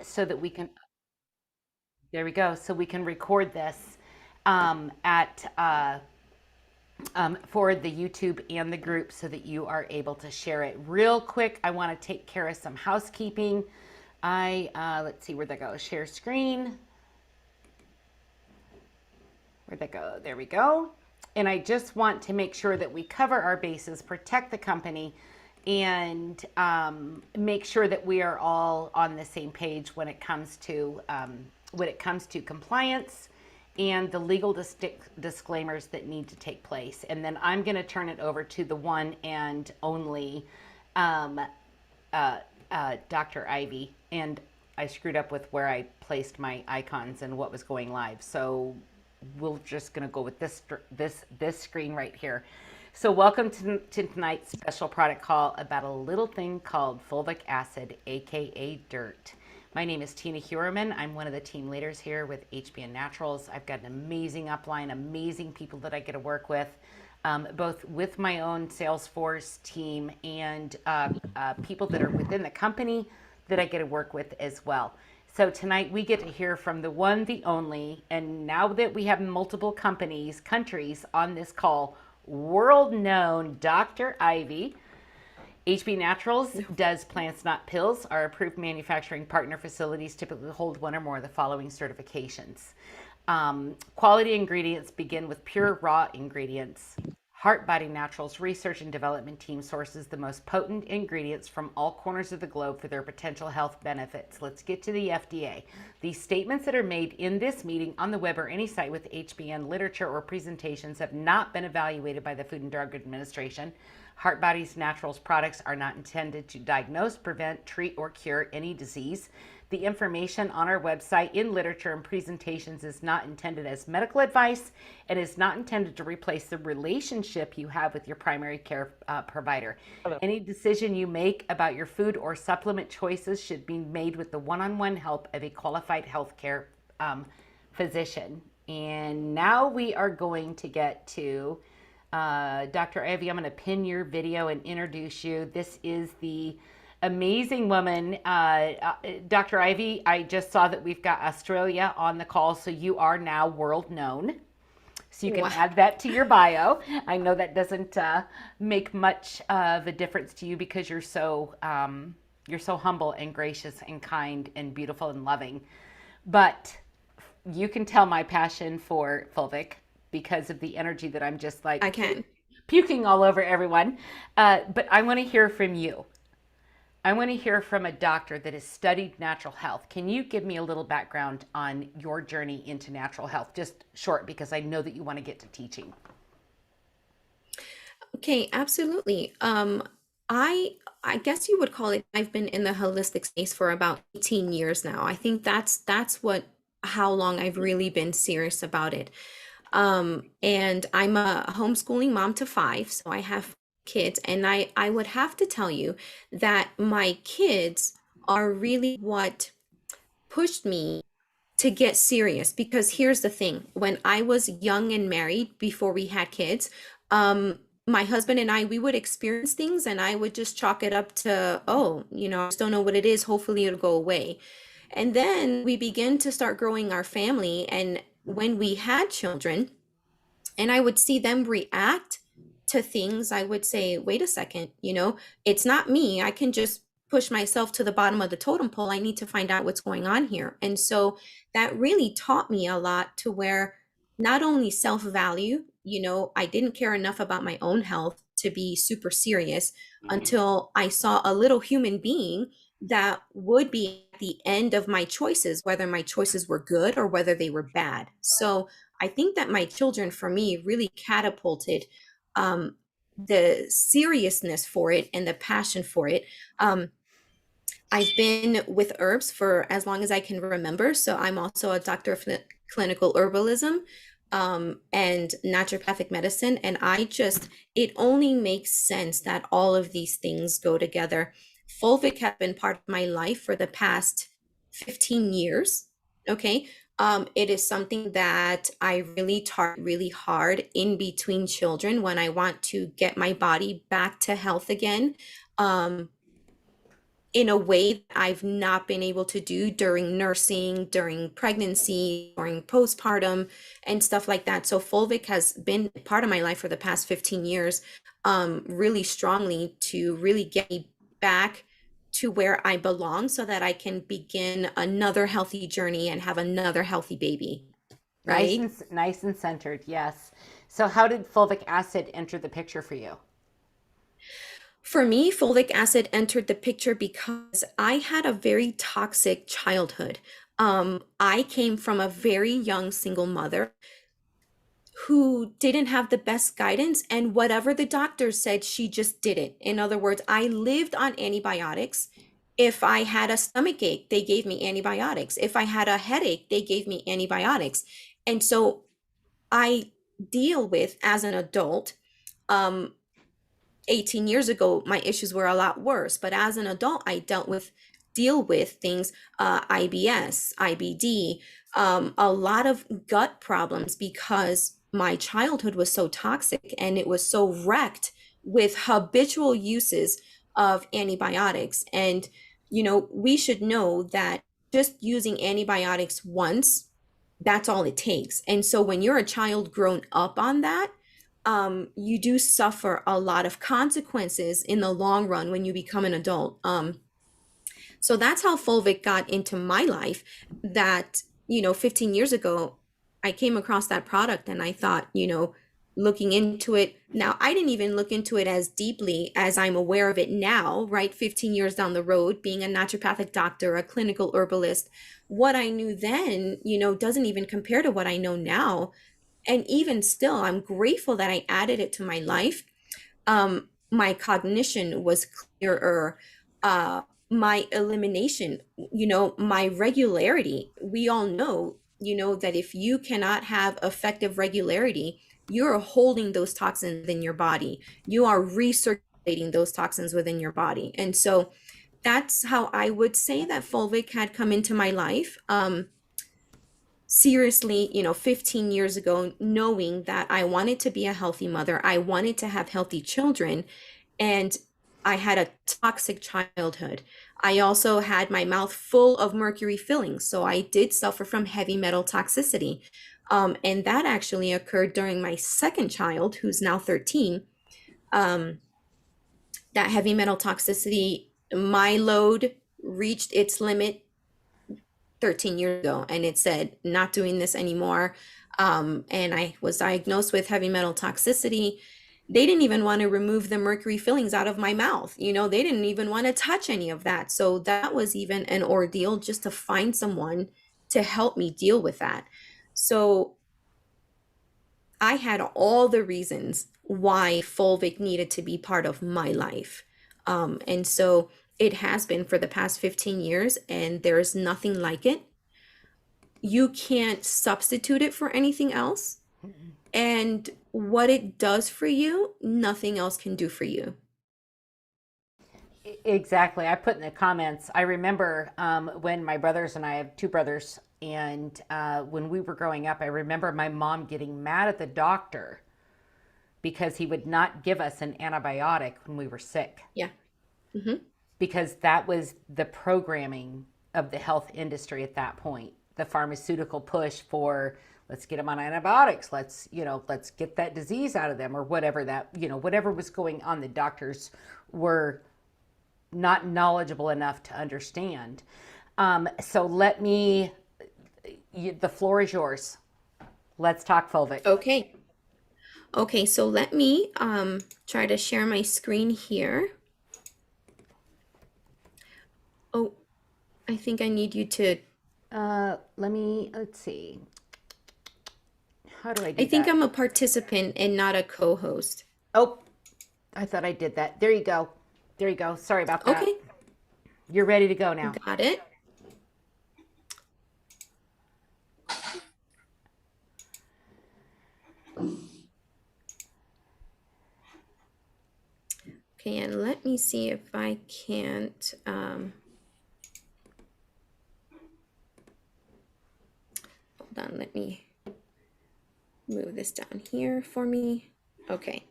so that we can, there we go, so we can record this at for the YouTube and the group so that you are able to share it. Real quick, I want to take care of some housekeeping. Let's see where that goes. Share screen. Where'd that go? There we go. And I just want to make sure that we cover our bases, protect the company, and make sure that we are all on the same page when it comes to compliance and the legal disclaimers that need to take place. And then I'm going to turn it over to the one and only Dr. Ivy. And I screwed up with where I placed my icons and what was going live. So we're just going to go with this screen right here. So welcome to tonight's special product call about a little thing called fulvic acid, aka dirt. My name is Tina Heuerman. I'm one of the team leaders here with HBN Naturals. I've got an amazing upline, amazing people that I get to work with, both with my own Salesforce team and people that are within the company that I get to work with as well. So tonight we get to hear from the one, the only, and now that we have multiple countries on this call, world-known Dr. Ivy. HB Naturals does plants, not pills. Our approved manufacturing partner facilities typically hold one or more of the following certifications. Quality ingredients begin with pure raw ingredients. Heart Body Naturals research and development team sources the most potent ingredients from all corners of the globe for their potential health benefits. Let's get to the FDA. These statements that are made in this meeting on the web or any site with HBN literature or presentations have not been evaluated by the Food and Drug Administration. Heart Body's Naturals products are not intended to diagnose, prevent, treat, or cure any disease. The information on our website in literature and presentations is not intended as medical advice and is not intended to replace the relationship you have with your primary care provider. Hello. Any decision you make about your food or supplement choices should be made with the one-on-one help of a qualified healthcare physician. And now we are going to get to Dr. Ivy. I'm going to pin your video and introduce you. This is the amazing woman, Dr. Ivy. I just saw that we've got Australia on the call, so you are now world known. So you can add that to your bio. I know that doesn't make much of a difference to you because you're so humble and gracious and kind and beautiful and loving. But you can tell my passion for Fulvic because of the energy that I'm just like I can. puking all over everyone. But I want to hear from you. I want to hear from a doctor that has studied natural health. Can you give me a little background on your journey into natural health? Just short, because I know that you want to get to teaching. Okay, absolutely. I guess you would call it, I've been in the holistic space for about 18 years now. I think that's what how long I've really been serious about it. And I'm a homeschooling mom to five, so I have kids, and I would have to tell you that my kids are really what pushed me to get serious. Because here's the thing, when I was young and married before we had kids, my husband and I, we would experience things and I would just chalk it up to, oh, I just don't know what it is, hopefully it'll go away. And then we begin to start growing our family, and when we had children and I would see them react to things, I would say, wait a second, it's not me. I can just push myself to the bottom of the totem pole. I need to find out what's going on here. And so that really taught me a lot, to where not only self-value, I didn't care enough about my own health to be super serious until I saw a little human being that would be at the end of my choices, whether my choices were good or whether they were bad. So I think that my children, for me, really catapulted um, the seriousness for it and the passion for it. I've been with herbs for as long as I can remember. So I'm also a doctor of clinical herbalism and naturopathic medicine. And it only makes sense that all of these things go together. Fulvic has been part of my life for the past 15 years. Okay. It is something that I really target really hard in between children when I want to get my body back to health again. Um, in a way that I've not been able to do during nursing, during pregnancy, during postpartum, and stuff like that. So Fulvic has been part of my life for the past 15 years, really strongly to really get me back to where I belong so that I can begin another healthy journey and have another healthy baby, right? Nice and centered. Yes. So how did fulvic acid enter the picture for you? For me, folic acid entered the picture because I had a very toxic childhood. I came from a very young single mother who didn't have the best guidance, and whatever the doctor said, she just did it. In other words, I lived on antibiotics. If I had a stomach ache, they gave me antibiotics. If I had a headache, they gave me antibiotics. And so I deal with, as an adult, um, 18 years ago, my issues were a lot worse. But as an adult, I deal with things, IBS, IBD, a lot of gut problems because my childhood was so toxic and it was so wrecked with habitual uses of antibiotics. And, we should know that just using antibiotics once, that's all it takes. And so when you're a child grown up on that, you do suffer a lot of consequences in the long run when you become an adult. So that's how Fulvic got into my life. That, 15 years ago, I came across that product and I thought, looking into it now, I didn't even look into it as deeply as I'm aware of it now, right? 15 years down the road, being a naturopathic doctor, a clinical herbalist, what I knew then, doesn't even compare to what I know now. And even still, I'm grateful that I added it to my life. My cognition was clearer. Uh, my elimination, my regularity. We all know, that if you cannot have effective regularity, you're holding those toxins in your body. You are recirculating those toxins within your body. And so that's how I would say that Fulvic had come into my life. Seriously, 15 years ago, knowing that I wanted to be a healthy mother, I wanted to have healthy children, and I had a toxic childhood. I also had my mouth full of mercury fillings, so I did suffer from heavy metal toxicity. And that actually occurred during my second child, who's now 13. Um, that heavy metal toxicity, my load reached its limit 13 years ago, and it said not doing this anymore. And I was diagnosed with heavy metal toxicity. They didn't even want to remove the mercury fillings out of my mouth. They didn't even want to touch any of that. So that was even an ordeal just to find someone to help me deal with that. So I had all the reasons why Fulvic needed to be part of my life. And so it has been for the past 15 years, and there's nothing like it. You can't substitute it for anything else. And what it does for you, nothing else can do for you. Exactly. I put in the comments. I remember when my brothers and I have two brothers, and when we were growing up, I remember my mom getting mad at the doctor because he would not give us an antibiotic when we were sick, Yeah. Hmm. because that was the programming of the health industry at that point. The pharmaceutical push for let's get them on antibiotics, let's get that disease out of them, or whatever whatever was going on. The doctors were not knowledgeable enough to understand. So the floor is yours. Let's talk fulvic. Okay. Okay, so let me try to share my screen here. Oh, I think I need you to. Let's see. How do I do I think that? I'm a participant and not a co-host. Oh, I thought I did that. There you go. There you go. Sorry about that. Okay, You're ready to go now. got it. Okay, and let me see if I can't. Hold on, let me move this down here for me. Okay.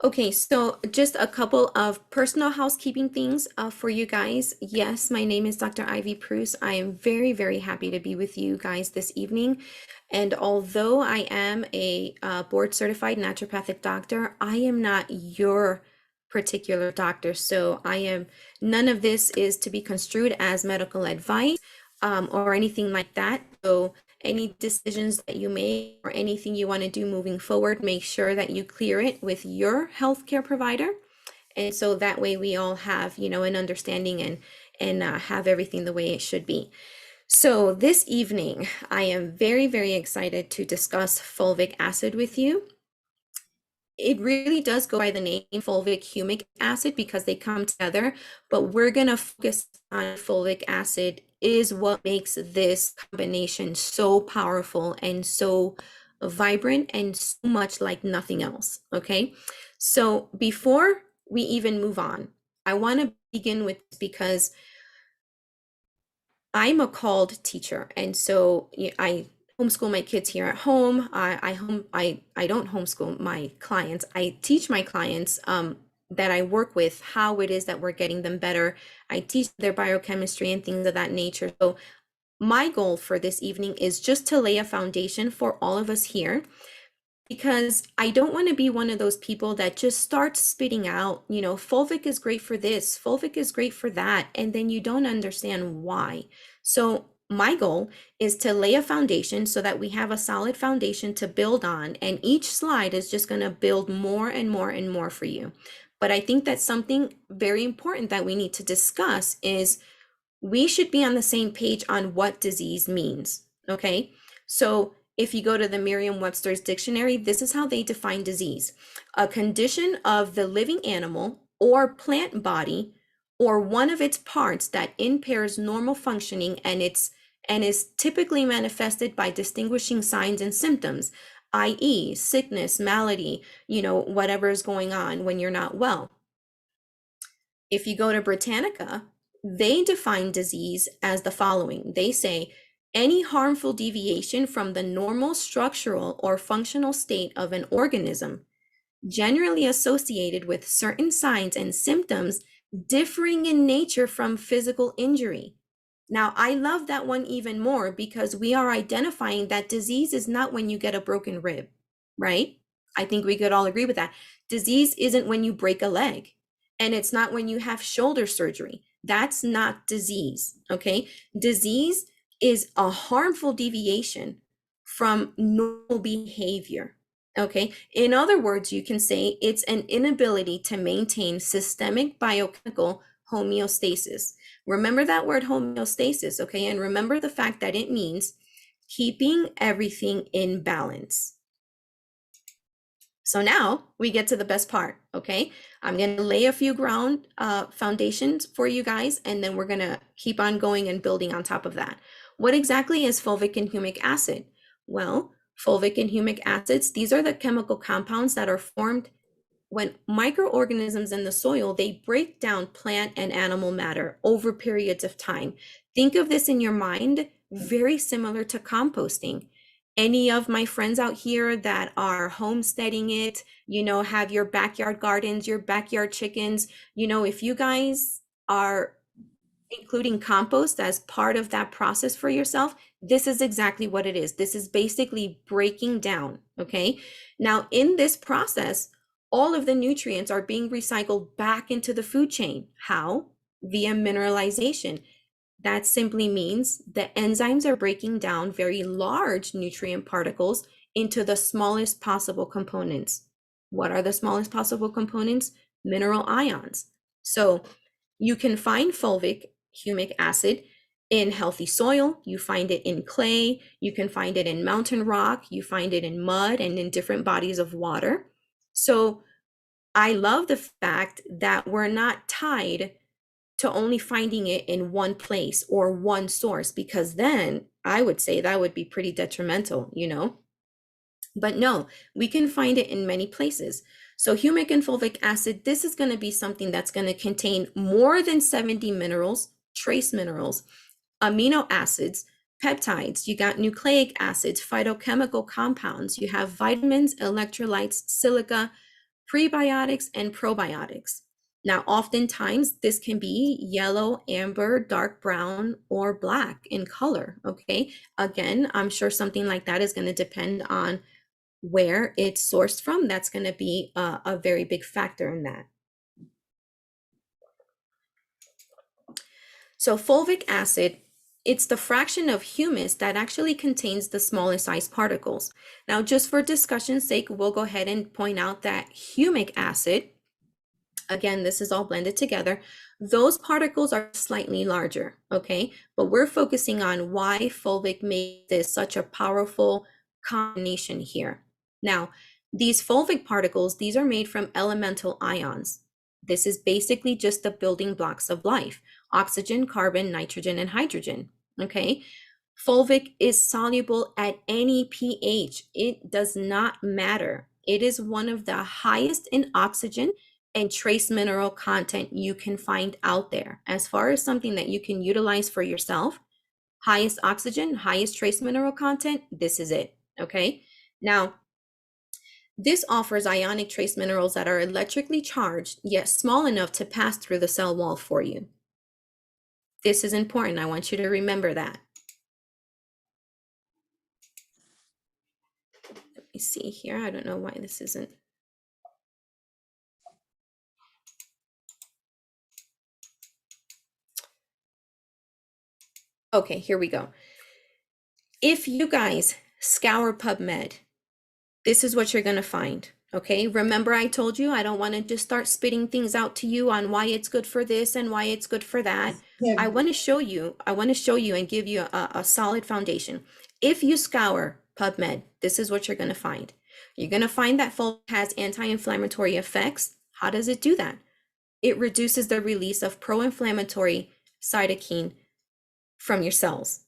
Okay, so just a couple of personal housekeeping things for you guys. Yes, my name is Dr. Ivy Prus. I am very, very happy to be with you guys this evening. And although I am a board certified naturopathic doctor, I am not your particular doctor. So none of this is to be construed as medical advice or anything like that. So any decisions that you make or anything you want to do moving forward, make sure that you clear it with your healthcare provider. And so that way we all have, an understanding and have everything the way it should be. So this evening, I am very, very excited to discuss fulvic acid with you. It really does go by the name fulvic humic acid because they come together, but we're going to focus on fulvic acid is what makes this combination so powerful and so vibrant and so much like nothing else. Okay. So before we even move on, I want to begin with because I'm a called teacher, and so I homeschool my kids here at home. I don't homeschool my clients. I teach my clients that I work with how it is that we're getting them better. I teach their biochemistry and things of that nature. So my goal for this evening is just to lay a foundation for all of us here because I don't want to be one of those people that just starts spitting out, fulvic is great for this, fulvic is great for that, and then you don't understand why. So my goal is to lay a foundation so that we have a solid foundation to build on, and each slide is just going to build more and more and more for you. But I think that something very important that we need to discuss is we should be on the same page on what disease means. Okay. So if you go to the Merriam-Webster's dictionary, this is how they define disease: a condition of the living animal or plant body or one of its parts that impairs normal functioning and is typically manifested by distinguishing signs and symptoms, i.e., sickness, malady, whatever is going on when you're not well. If you go to Britannica, they define disease as the following. They say, any harmful deviation from the normal structural or functional state of an organism, generally associated with certain signs and symptoms differing in nature from physical injury. Now, I love that one even more because we are identifying that disease is not when you get a broken rib, right? I think we could all agree with that. Disease isn't when you break a leg, and it's not when you have shoulder surgery. That's not disease, okay? Disease is a harmful deviation from normal behavior. Okay. In other words, you can say it's an inability to maintain systemic biochemical homeostasis. Remember that word homeostasis, okay? And remember the fact that it means keeping everything in balance. So now we get to the best part, okay? I'm going to lay a few ground foundations for you guys, and then we're going to keep on going and building on top of that. What exactly is fulvic and humic acid? Well, fulvic and humic acids, these are the chemical compounds that are formed when microorganisms in the soil, they break down plant and animal matter over periods of time. Think of this in your mind, very similar to composting. Any of my friends out here that are homesteading it, have your backyard gardens, your backyard chickens, if you guys are including compost as part of that process for yourself, this is exactly what it is. This is basically breaking down, okay? Now, in this process, all of the nutrients are being recycled back into the food chain. How? Via mineralization. That simply means the enzymes are breaking down very large nutrient particles into the smallest possible components. What are the smallest possible components? Mineral ions. So you can find fulvic humic acid in healthy soil. You find it in clay. You can find it in mountain rock. You find it in mud and in different bodies of water. So I love the fact that we're not tied to only finding it in one place or one source, because then I would say that would be pretty detrimental, But no, we can find it in many places. So humic and fulvic acid, this is going to be something that's going to contain more than 70 minerals, trace minerals, amino acids, peptides, you got nucleic acids, phytochemical compounds, you have vitamins, electrolytes, silica, prebiotics, and probiotics. Now, oftentimes this can be yellow, amber, dark brown, or black in color. Okay. Again, I'm sure something like that is going to depend on where it's sourced from. That's going to be a very big factor in that. So fulvic acid, it's the fraction of humus that actually contains the smallest size particles. Now, just for discussion's sake, we'll go ahead and point out that humic acid, again, this is all blended together, those particles are slightly larger, okay? But we're focusing on why fulvic makes this such a powerful combination here. Now, these fulvic particles, these are made from elemental ions. This is basically just the building blocks of life: oxygen, carbon, nitrogen, and hydrogen, okay? Fulvic is soluble at any pH. It does not matter. It is one of the highest in oxygen and trace mineral content you can find out there. As far as something that you can utilize for yourself, highest oxygen, highest trace mineral content, this is it, okay? Now, this offers ionic trace minerals that are electrically charged, yet small enough to pass through the cell wall for you. This is important. I want you to remember that. Let me see here. I don't know why this isn't. Okay, here we go. If you guys scour PubMed, this is what you're going to find. Okay, remember I told you I don't want to just start spitting things out to you on why it's good for this and why it's good for that. I want to show you and give you a solid foundation. If you scour PubMed, this is what you're going to find. You're going to find that fulvic has anti-inflammatory effects. How does it do that? It reduces the release of pro-inflammatory cytokine from your cells.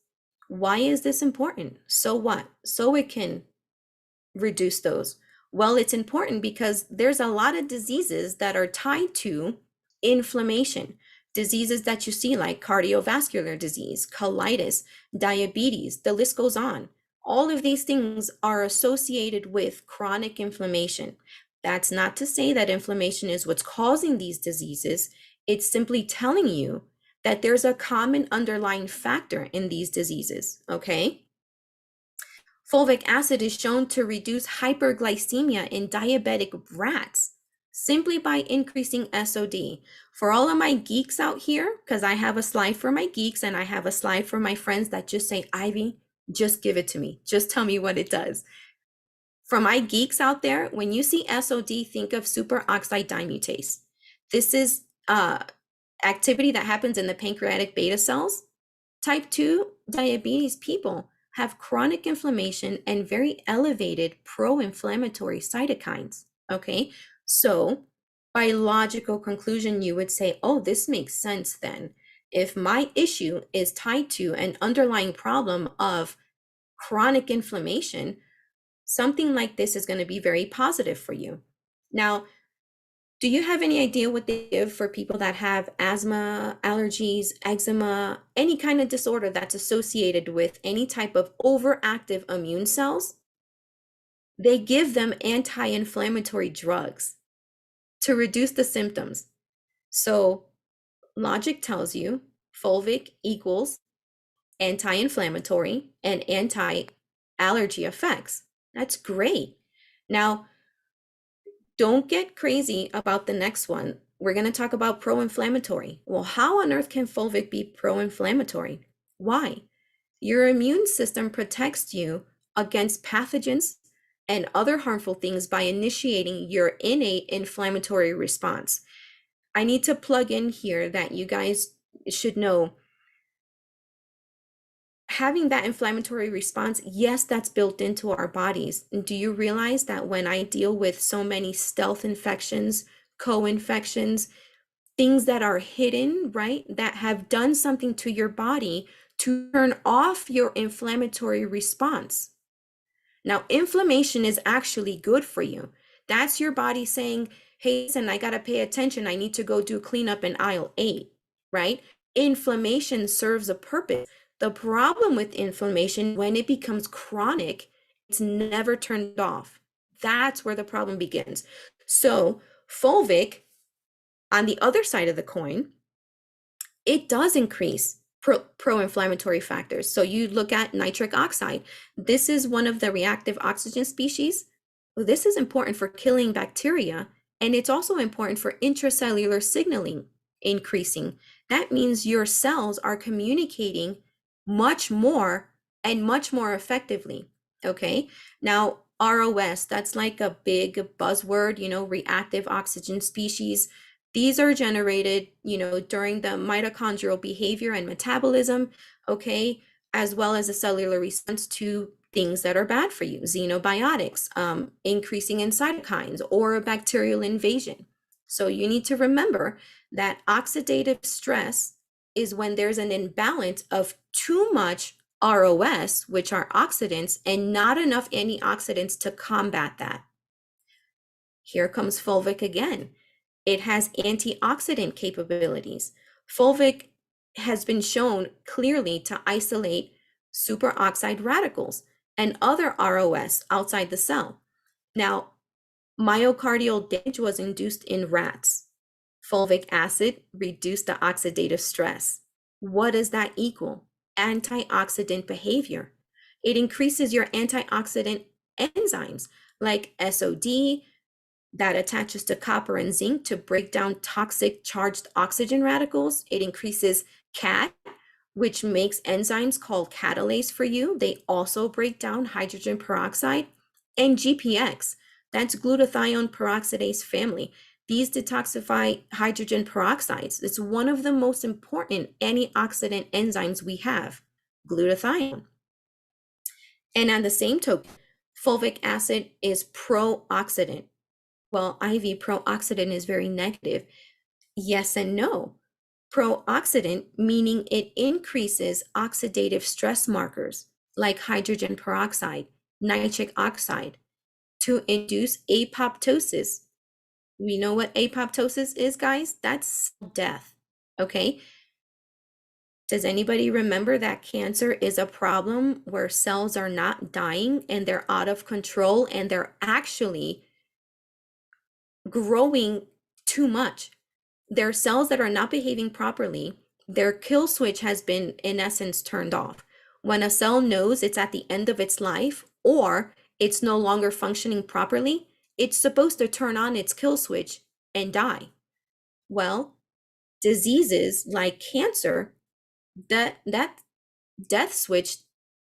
Why is this important? So what? So it can reduce those. Well, it's important because there's a lot of diseases that are tied to inflammation. Diseases that you see like cardiovascular disease, colitis, diabetes, the list goes on. All of these things are associated with chronic inflammation. That's not to say that inflammation is what's causing these diseases. It's simply telling you that there's a common underlying factor in these diseases, okay? Fulvic acid is shown to reduce hyperglycemia in diabetic rats simply by increasing SOD. For all of my geeks out here, because I have a slide for my geeks and I have a slide for my friends that just say, Ivy, just give it to me. Just tell me what it does. For my geeks out there, when you see SOD, think of superoxide dismutase. This is activity that happens in the pancreatic beta cells. Type 2 diabetes people have chronic inflammation and very elevated pro-inflammatory cytokines, okay? So by logical conclusion, you would say, oh, this makes sense then. If my issue is tied to an underlying problem of chronic inflammation, something like this is going to be very positive for you. Now, do you have any idea what they give for people that have asthma, allergies, eczema, any kind of disorder that's associated with any type of overactive immune cells? They give them anti-inflammatory drugs to reduce the symptoms. So logic tells you fulvic equals anti-inflammatory and anti-allergy effects. That's great. Now, don't get crazy about the next one. We're going to talk about pro-inflammatory. Well, how on earth can fulvic be pro-inflammatory? Why? Your immune system protects you against pathogens and other harmful things by initiating your innate inflammatory response. I need to plug in here that you guys should know having that inflammatory response, yes, that's built into our bodies. And do you realize that when I deal with so many stealth infections, co-infections, things that are hidden, right, that have done something to your body to turn off your inflammatory response? Now, inflammation is actually good for you. That's your body saying, hey, listen, I got to pay attention. I need to go do cleanup in aisle 8, right? Inflammation serves a purpose. The problem with inflammation, when it becomes chronic, it's never turned off. That's where the problem begins. So Fulvic, on the other side of the coin, it does increase pro-inflammatory factors. So you look at nitric oxide. This is one of the reactive oxygen species. This is important for killing bacteria, and it's also important for intracellular signaling increasing. That means your cells are communicating much more and much more effectively. Okay. Now, ROS, that's like a big buzzword, reactive oxygen species. These are generated, during the mitochondrial behavior and metabolism, okay, as well as a cellular response to things that are bad for you, xenobiotics, increasing in cytokines, or a bacterial invasion. So you need to remember that oxidative stress is when there's an imbalance of too much ROS, which are oxidants, and not enough antioxidants to combat that. Here comes fulvic again. It has antioxidant capabilities. Fulvic has been shown clearly to isolate superoxide radicals and other ROS outside the cell. Now, myocardial damage was induced in rats. Fulvic acid reduced the oxidative stress. What does that equal? Antioxidant behavior. It increases your antioxidant enzymes like SOD, that attaches to copper and zinc to break down toxic charged oxygen radicals. It increases CAT, which makes enzymes called catalase for you. They also break down hydrogen peroxide. And GPX, that's glutathione peroxidase family. These detoxify hydrogen peroxides. It's one of the most important antioxidant enzymes we have, glutathione. And on the same token, fulvic acid is pro-oxidant. Well, IV pro-oxidant is very negative. Yes and no. Pro-oxidant, meaning it increases oxidative stress markers like hydrogen peroxide, nitric oxide to induce apoptosis. We know what apoptosis is, guys? That's death. Okay. Does anybody remember that cancer is a problem where cells are not dying and they're out of control and they're actually growing too much? There are cells that are not behaving properly. Their kill switch has been, in essence, turned off. When a cell knows it's at the end of its life or it's no longer functioning properly, it's supposed to turn on its kill switch and die. Well, diseases like cancer, that death switch,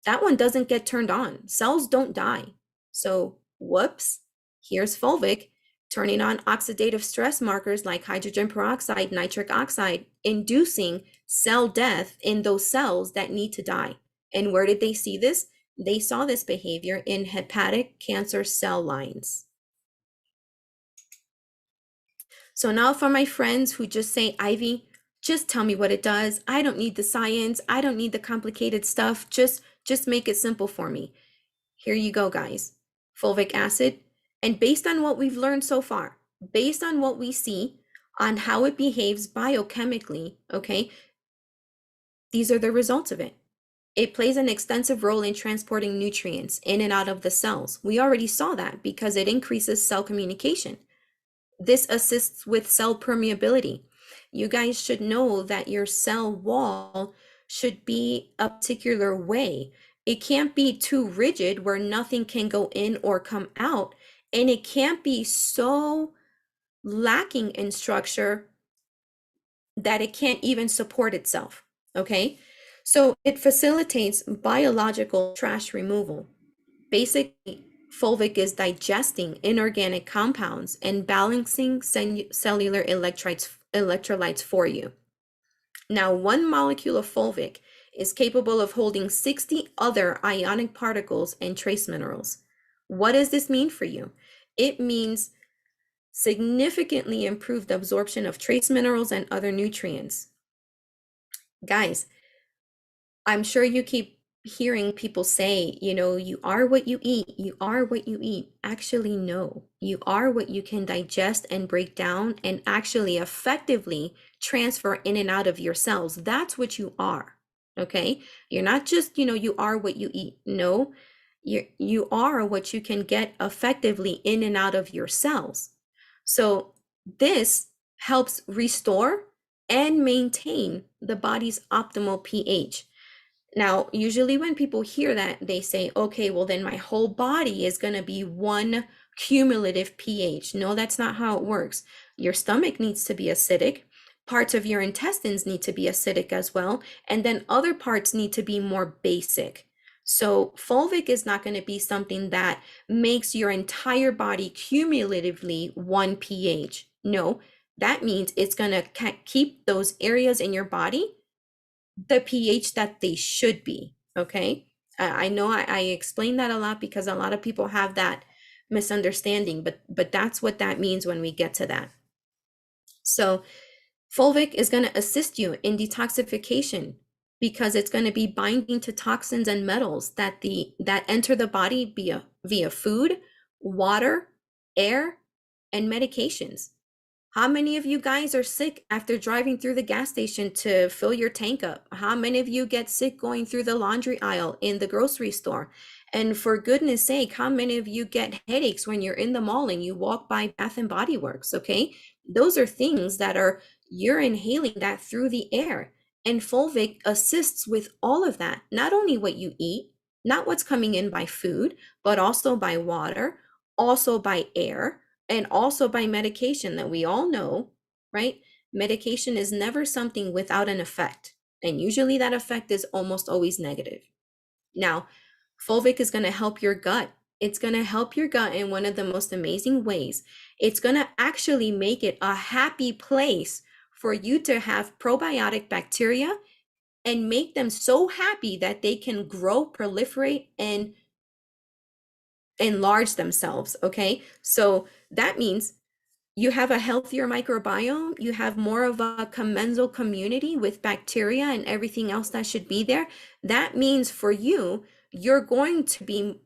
that one doesn't get turned on. Cells don't die. So, whoops, here's fulvic turning on oxidative stress markers like hydrogen peroxide, nitric oxide, inducing cell death in those cells that need to die. And where did they see this? They saw this behavior in hepatic cancer cell lines. So now for my friends who just say, Ivy, just tell me what it does. I don't need the science. I don't need the complicated stuff. Just make it simple for me. Here you go, guys. Fulvic acid. And based on what we've learned so far, based on what we see on how it behaves biochemically, okay, these are the results of it. It plays an extensive role in transporting nutrients in and out of the cells. We already saw that because it increases cell communication. This assists with cell permeability. You guys should know that your cell wall should be a particular way. It can't be too rigid where nothing can go in or come out, and it can't be so lacking in structure that it can't even support itself. Okay, so it facilitates biological trash removal. Basically, fulvic is digesting inorganic compounds and balancing cellular electrolytes for you. Now, one molecule of fulvic is capable of holding 60 other ionic particles and trace minerals. What does this mean for you? It means significantly improved absorption of trace minerals and other nutrients. Guys, I'm sure you keep hearing people say, you are what you eat, you are what you eat. Actually, no, you are what you can digest and break down and actually effectively transfer in and out of your cells. That's what you are. Okay. You're not just, you are what you eat. No, you are what you can get effectively in and out of your cells. So this helps restore and maintain the body's optimal pH. Now, usually when people hear that, they say, okay, well, then my whole body is going to be one cumulative pH. No, that's not how it works. Your stomach needs to be acidic. Parts of your intestines need to be acidic as well. And then other parts need to be more basic. So, fulvic is not going to be something that makes your entire body cumulatively one pH. No, that means it's going to keep those areas in your body the pH that they should be. Okay. I know I explain that a lot because a lot of people have that misunderstanding, but that's what that means when we get to that. So fulvic is going to assist you in detoxification because it's going to be binding to toxins and metals that enter the body via food, water, air, and medications. How many of you guys are sick after driving through the gas station to fill your tank up? How many of you get sick going through the laundry aisle in the grocery store? And for goodness sake, how many of you get headaches when you're in the mall and you walk by Bath and Body Works? Okay. Those are things that are, you're inhaling that through the air. And Fulvic assists with all of that, not only what you eat, not what's coming in by food, but also by water, also by air, and also by medication that we all know, right? Medication is never something without an effect. And usually that effect is almost always negative. Now, fulvic is going to help your gut. It's going to help your gut in one of the most amazing ways. It's going to actually make it a happy place for you to have probiotic bacteria and make them so happy that they can grow, proliferate, and enlarge themselves. Okay. So that means you have a healthier microbiome, you have more of a commensal community with bacteria and everything else that should be there. That means for you, you're going to be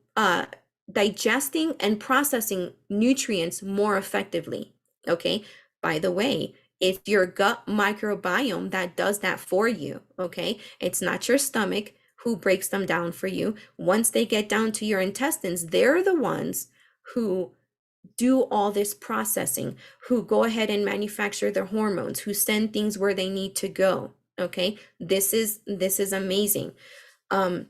digesting and processing nutrients more effectively. Okay. By the way, it's your gut microbiome that does that for you. Okay. It's not your stomach who breaks them down for you. Once they get down to your intestines, they're the ones who do all this processing, who go ahead and manufacture their hormones, who send things where they need to go. Okay, this is amazing. Um,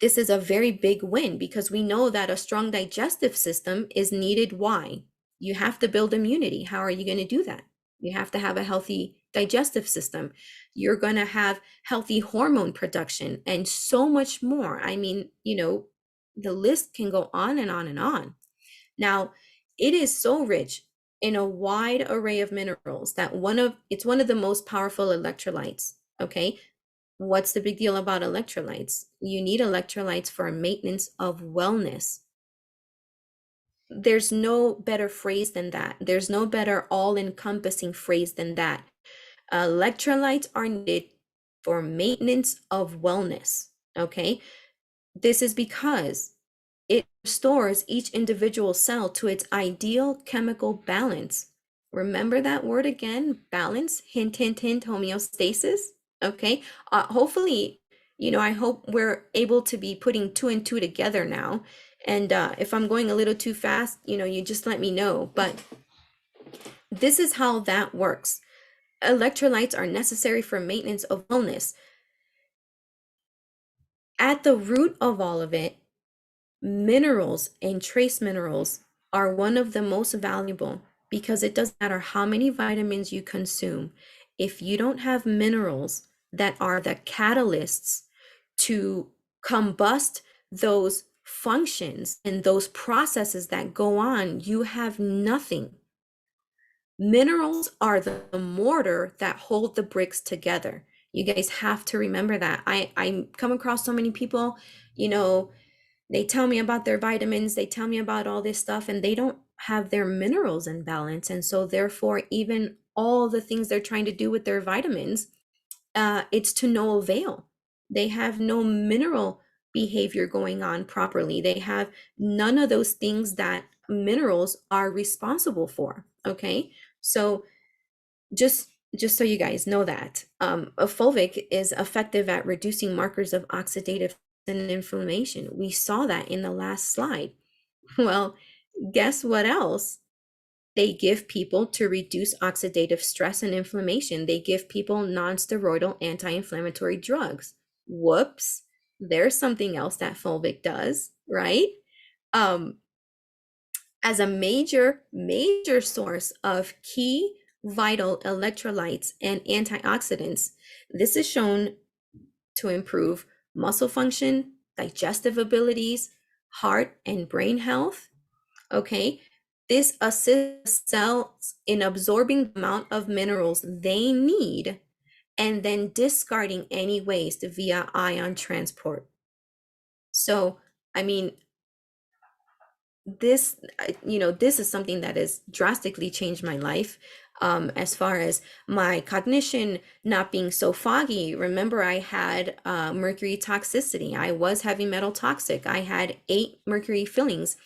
this is a very big win because we know that a strong digestive system is needed. Why? You have to build immunity. How are you going to do that? You have to have a healthy digestive system. You're going to have healthy hormone production and so much more. I mean, the list can go on and on and on. Now, it is so rich in a wide array of minerals that it's one of the most powerful electrolytes. Okay. What's the big deal about electrolytes? You need electrolytes for maintenance of wellness. There's no better phrase than that. There's no better all-encompassing phrase than that. Electrolytes are needed for maintenance of wellness. Okay. This is because it restores each individual cell to its ideal chemical balance. Remember that word again, balance, hint, hint, hint, homeostasis. Okay. Hopefully, I hope we're able to be putting two and two together now. And if I'm going a little too fast, you just let me know. But this is how that works. Electrolytes are necessary for maintenance of wellness. At the root of all of it, minerals and trace minerals are one of the most valuable because it doesn't matter how many vitamins you consume. If you don't have minerals that are the catalysts to combust those functions and those processes that go on, you have nothing. Minerals are the mortar that hold the bricks together. You guys have to remember that. I come across so many people, they tell me about their vitamins, they tell me about all this stuff, and they don't have their minerals in balance. And so therefore, even all the things they're trying to do with their vitamins, it's to no avail. They have no mineral behavior going on properly. They have none of those things that minerals are responsible for. Okay. So just so you guys know that a fulvic is effective at reducing markers of oxidative and inflammation. We saw that in the last slide. Well, guess what else? They give people to reduce oxidative stress and inflammation. They give people non-steroidal anti-inflammatory drugs. Whoops, there's something else that Fulvic does, right? Um, as a major source of key vital electrolytes and antioxidants, this is shown to improve muscle function, digestive abilities, heart and brain health. Okay. This assists cells in absorbing the amount of minerals they need and then discarding any waste via ion transport. So, I mean, this is something that has drastically changed my life, as far as my cognition not being so foggy. Remember, I had mercury toxicity. I was heavy metal toxic. I had 8 mercury fillings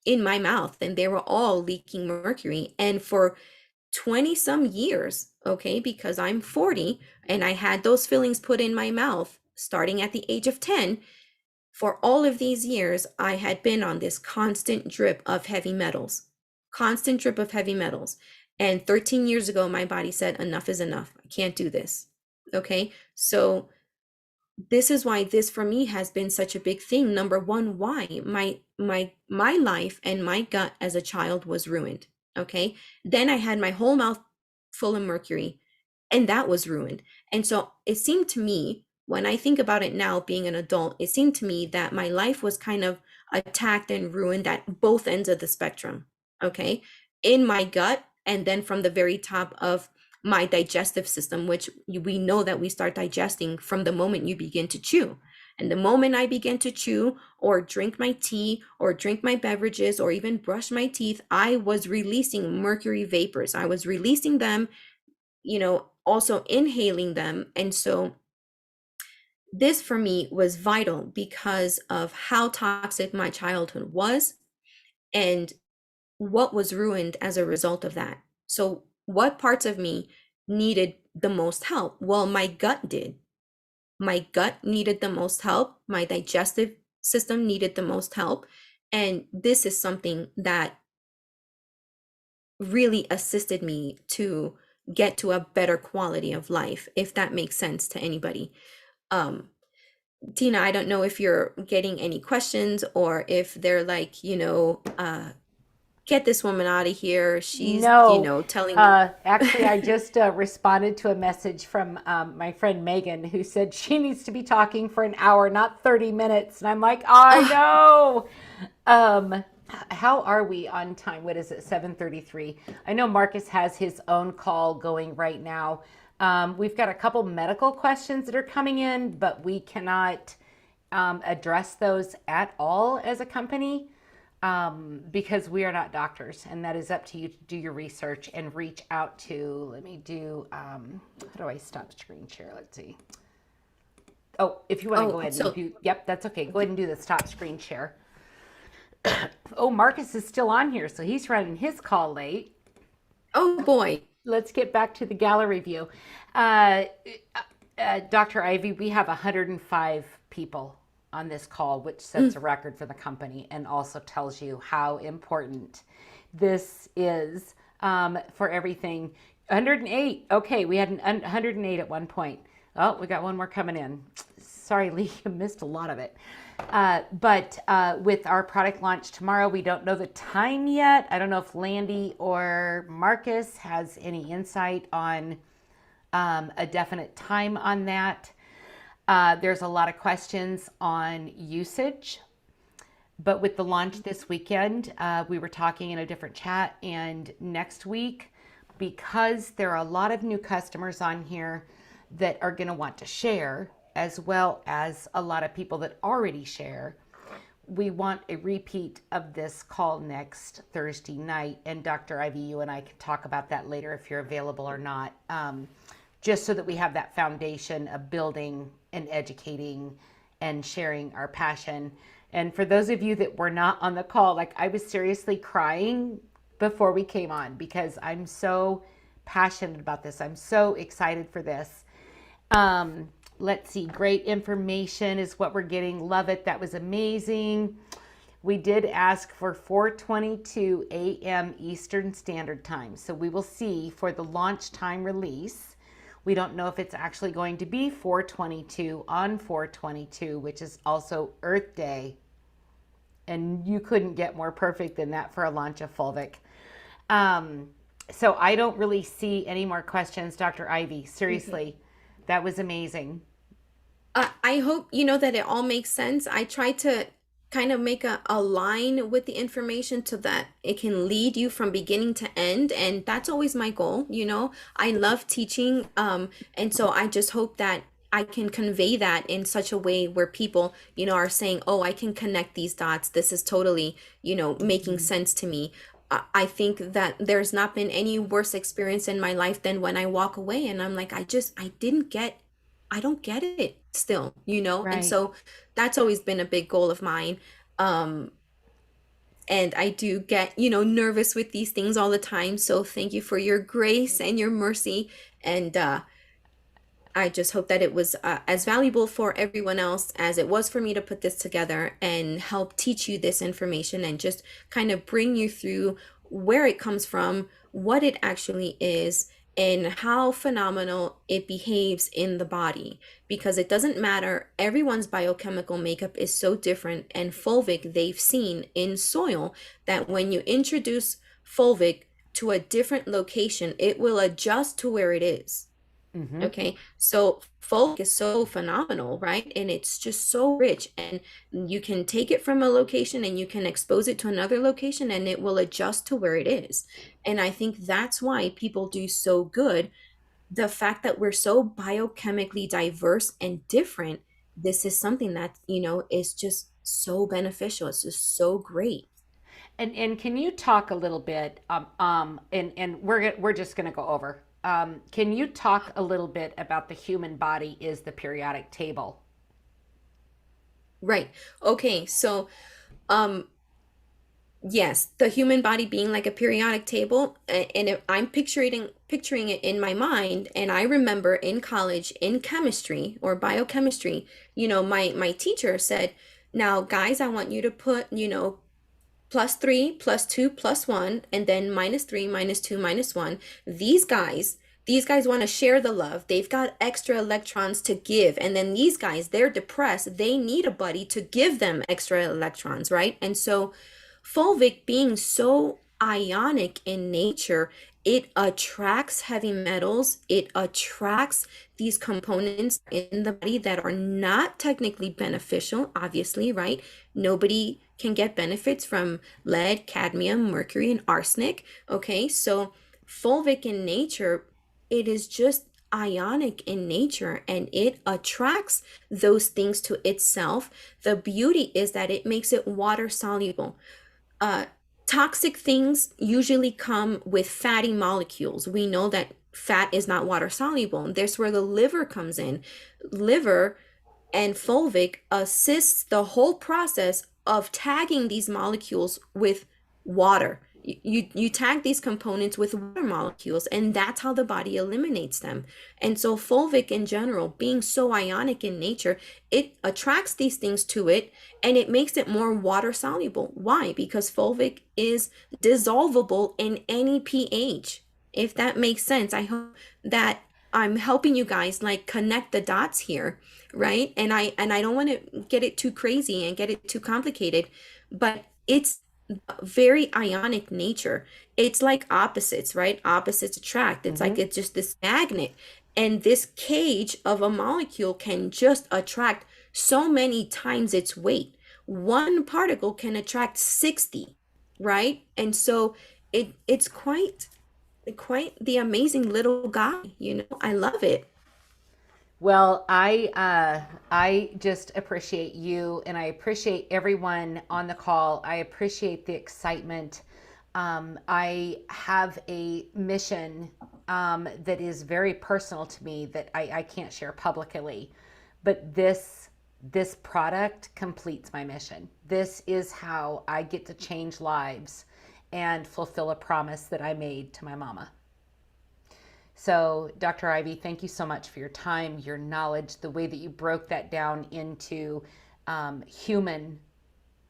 in my mouth, and they were all leaking mercury. And for 20 some years, okay, because I'm 40 and I had those fillings put in my mouth starting at the age of 10, for all of these years, I had been on this constant drip of heavy metals, constant drip of heavy metals. And 13 years ago, my body said, enough is enough. I can't do this. Okay. So this is why this for me has been such a big thing. Number one, why my life and my gut as a child was ruined. Okay. Then I had my whole mouth full of mercury, and that was ruined. And so it seemed to me, when I think about it now, being an adult, it seemed to me that my life was kind of attacked and ruined at both ends of the spectrum. Okay. In my gut, and then from the very top of my digestive system, which we know that we start digesting from the moment you begin to chew. And the moment I begin to chew or drink my tea or drink my beverages or even brush my teeth, I was releasing mercury vapors. I was releasing them, also inhaling them. And so this for me was vital because of how toxic my childhood was and what was ruined as a result of that. So, what parts of me needed the most help? Well, my gut did. My gut needed the most help. My digestive system needed the most help. And this is something that really assisted me to get to a better quality of life, if that makes sense to anybody. Um, Tina, I don't know if you're getting any questions or if they're like, get this woman out of here. She's, No, telling me. actually, I just responded to a message from my friend Megan who said she needs to be talking for an hour, not 30 minutes. And I'm like, I Oh, know. How are we on time? What is it, 7:33? I know Marcus has his own call going right now. We've got a couple medical questions that are coming in, but we cannot address those at all as a company, because we are not doctors, and that is up to you to do your research and reach out to. Let me do. How do I stop screen share? Let's see. Oh, if you want to go ahead and so, do. Yep, that's okay. Go ahead and do the stop screen share. Oh, Marcus is still on here, so he's running his call late. oh boy. Let's get back to the gallery view. Uh, Dr. Ivy, we have 105 people on this call, which sets a record for the company and also tells you how important this is, for everything. 108. Okay, we had 108 at one point. Oh, we got one more coming in. Sorry, Lee, you missed a lot of it. But with our product launch tomorrow, we don't know the time yet. I don't know if Landy or Marcus has any insight on a definite time on that. There's a lot of questions on usage. But with the launch this weekend, we were talking in a different chat, and next week, because there are a lot of new customers on here that are going to want to share, as well as a lot of people that already share, we want a repeat of this call next Thursday night. And Dr. Ivy, you and I can talk about that later if you're available or not, just so that we have that foundation of building and educating and sharing our passion. And for those of you that were not on the call, like, I was seriously crying before we came on because I'm so passionate about this. I'm so excited for this. Let's see. Great information is what we're getting. Love it. That was amazing. We did ask for 4:22 a.m. Eastern Standard Time. So we will see for the launch time release. We don't know if it's actually going to be 4:22 on 4:22, which is also Earth Day. And you couldn't get more perfect than that for a launch of Fulvic. Um, so I don't really see any more questions, Dr. Ivy. Mhm. Seriously, that was amazing. I hope you know that it all makes sense. I try to kind of make a line with the information so that it can lead you from beginning to end, and that's always my goal, you know. I love teaching, and so I just hope that I can convey that in such a way where people, you know, are saying, "Oh, I can connect these dots. This is totally, you know, making Mm-hmm. sense to me." I think that there's not been any worse experience in my life than when I walk away and I'm like, I didn't get I don't get it still, you know? And Right. so that's always been a big goal of mine. Um, and I do get, you know, nervous with these things all the time. So thank you for your grace and your mercy. And I just hope that it was as valuable for everyone else as it was for me to put this together and help teach you this information and just kind of bring you through where it comes from, what it actually is, and how phenomenal it behaves in the body. Because it doesn't matter, everyone's biochemical makeup is so different. And fulvic, they've seen in soil that when you introduce fulvic to a different location, it will adjust to where it is. Mm-hmm. Okay, so folk is so phenomenal, right? And it's just so rich, and you can take it from a location and you can expose it to another location and it will adjust to where it is. And I think that's why people do so good. The fact that we're so biochemically diverse and different, this is something that, you know, is just so beneficial. It's just so great. And can you talk a little bit and we're just going to go over. Can you talk a little bit about the human body is the periodic table? Right. Okay, so um yes, the human body being like a periodic table, and if I'm picturing it in my mind, and I remember in college in chemistry or biochemistry, you know, my teacher said, "Now, guys, I want you to put, you know, plus 3, plus 2, plus 1, and then minus 3, minus 2, minus 1. These guys, these guys want to share the love. They've got extra electrons to give. And then these guys, they're depressed. They need a buddy to give them extra electrons, right? And so fulvic being so ionic in nature, it attracts heavy metals, it attracts these components in the body that are not technically beneficial, obviously, right? Nobody can get benefits from lead, cadmium, mercury, and arsenic. Okay, so fulvic in nature, it is just ionic in nature and it attracts those things to itself. The beauty is that it makes it water soluble. uh, Toxic things usually come with fatty molecules. We know that fat is not water soluble. And there's where the liver comes in. Liver and fulvic assists the whole process of tagging these molecules with water. You tag these components with water molecules, and that's how the body eliminates them. And so, fulvic in general, being so ionic in nature, it attracts these things to it and it makes it more water soluble. Why? Because fulvic is dissolvable in any pH. If that makes sense, I hope that I'm helping you guys like connect the dots here, right? And I don't want to get it too crazy and get it too complicated, but it's very ionic nature. It's like opposites, right? Opposites attract. It's Mm-hmm. like it's just this magnet. And this cage of a molecule can just attract so many times its weight. One particle can attract 60, right? And so it's quite the amazing little guy, you know. I love it. Well, I just appreciate you, and I appreciate everyone on the call. I appreciate the excitement. I have a mission that is very personal to me that I can't share publicly, but this product completes my mission. This is how I get to change lives and fulfill a promise that I made to my mama. So, Dr. Ivy, thank you so much for your time, your knowledge, the way that you broke that down into human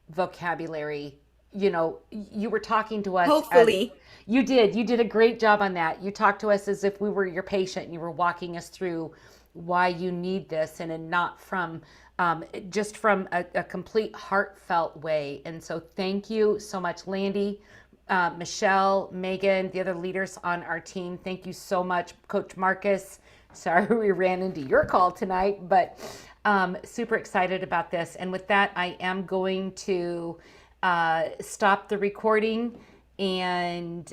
vocabulary. You know, you were talking to us as Hopefully. you did a great job on that. You talked to us as if we were your patient and you were walking us through why you need this, and not from just from a complete heartfelt way. And so thank you so much, Landy, Michelle, Megan, the other leaders on our team. Thank you so much, Coach Marcus. Sorry we ran into your call tonight, but super excited about this. And with that, I am going to stop the recording and